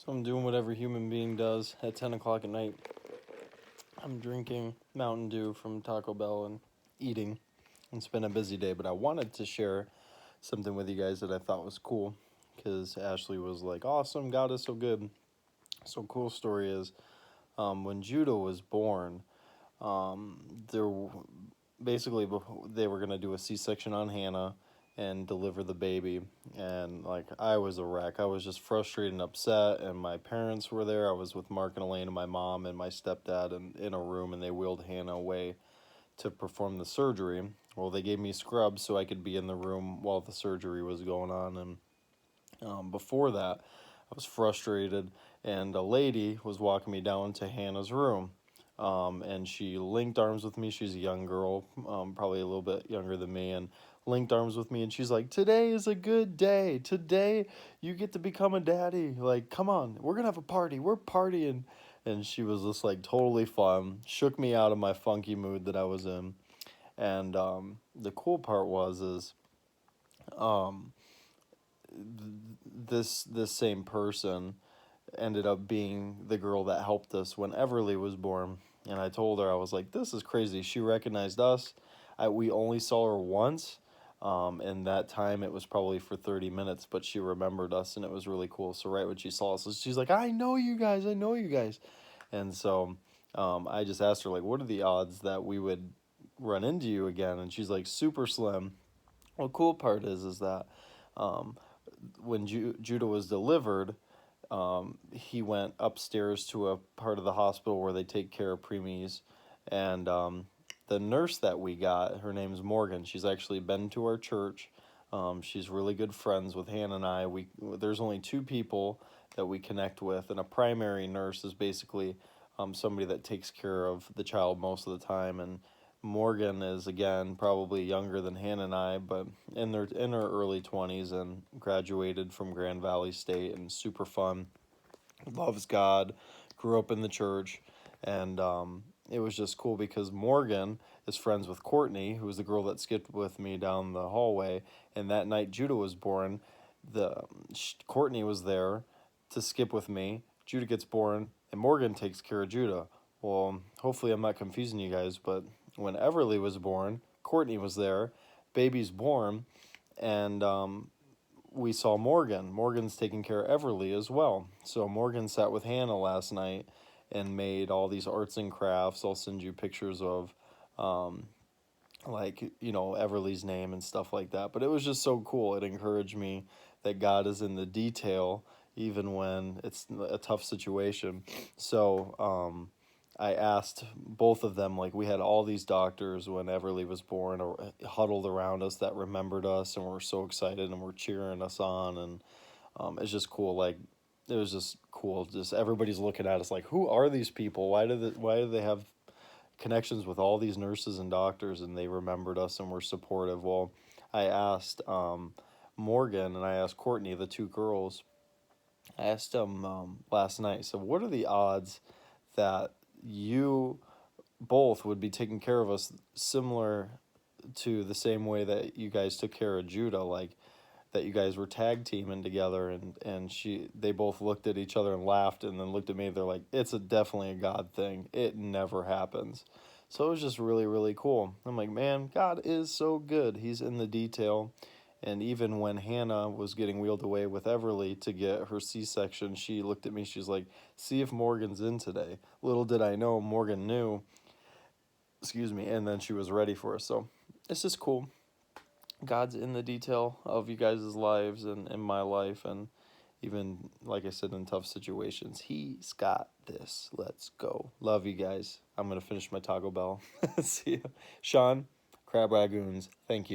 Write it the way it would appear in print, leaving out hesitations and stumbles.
So I'm doing what every human being does at 10 o'clock at night. I'm drinking Mountain Dew from Taco Bell and eating. It's been a busy day, but I wanted to share something with you guys that I thought was cool because Ashley was like, awesome, God is so good. So, cool story is when Judah was born, there basically they were going to do a C-section on Hannah and deliver the baby, and like I was a wreck. I was just frustrated and upset, and my parents were there. I was with Mark and Elaine and my mom and my stepdad in a room, and they wheeled Hannah away to perform the surgery. Well, they gave me scrubs so I could be in the room while the surgery was going on, and before that I was frustrated, and a lady was walking me down to Hannah's room, and she linked arms with me. She's a young girl, probably a little bit younger than me, and linked arms with me. And she's like, "Today is a good day. Today you get to become a daddy. Like, come on, we're gonna have a party. We're partying." And she was just like totally fun. Shook me out of my funky mood that I was in. And the cool part was is um, this same person ended up being the girl that helped us when Everly was born. And I told her, I was like, this is crazy. She recognized us. We only saw her once. And that time it was probably for 30 minutes, but she remembered us and it was really cool. So right when she saw us, she's like, I know you guys. I know you guys. And so I just asked her, like, what are the odds that we would run into you again? And she's like, super slim. Well, cool part is that um, when Judah was delivered, he went upstairs to a part of the hospital where they take care of preemies, and the nurse that we got, her name's Morgan. She's actually been to our church. She's really good friends with Hannah and I. There's only two people that we connect with, and a primary nurse is basically somebody that takes care of the child most of the time. And Morgan is again probably younger than Hannah and I, but in her early 20s and graduated from Grand Valley State and super fun, loves God, grew up in the church, and it was just cool because Morgan is friends with Courtney, who was the girl that skipped with me down the hallway, and that night Judah was born, Courtney was there to skip with me. Judah gets born, and Morgan takes care of Judah. Well, hopefully I'm not confusing you guys, but when Everly was born, Courtney was there, baby's born, and we saw Morgan. Morgan's taking care of Everly as well. So Morgan sat with Hannah last night and made all these arts and crafts. I'll send you pictures of like, Everly's name and stuff like that. But it was just so cool. It encouraged me that God is in the detail even when it's a tough situation. So I asked both of them, like, we had all these doctors when Everly was born huddled around us that remembered us and were so excited and were cheering us on. And it's just cool. Like, it was just cool. Just everybody's looking at us like, who are these people? Why do they have connections with all these nurses and doctors? And they remembered us and were supportive. Well, I asked Morgan and I asked Courtney, the two girls, I asked them last night, so what are the odds that you both would be taking care of us similar to the same way that you guys took care of Judah, like that you guys were tag teaming together? And they both looked at each other and laughed and then looked at me. They're like, it's definitely a God thing. It never happens. So it was just really, really cool. I'm like, man, God is so good. He's in the detail. And even when Hannah was getting wheeled away with Everly to get her C-section, she looked at me. She's like, see if Morgan's in today. Little did I know Morgan knew. Excuse me. And then she was ready for us. So it's just cool. God's in the detail of you guys' lives and in my life. And even, like I said, in tough situations, He's got this. Let's go. Love you guys. I'm going to finish my Taco Bell. See ya. Sean, Crab Ragoons, thank you.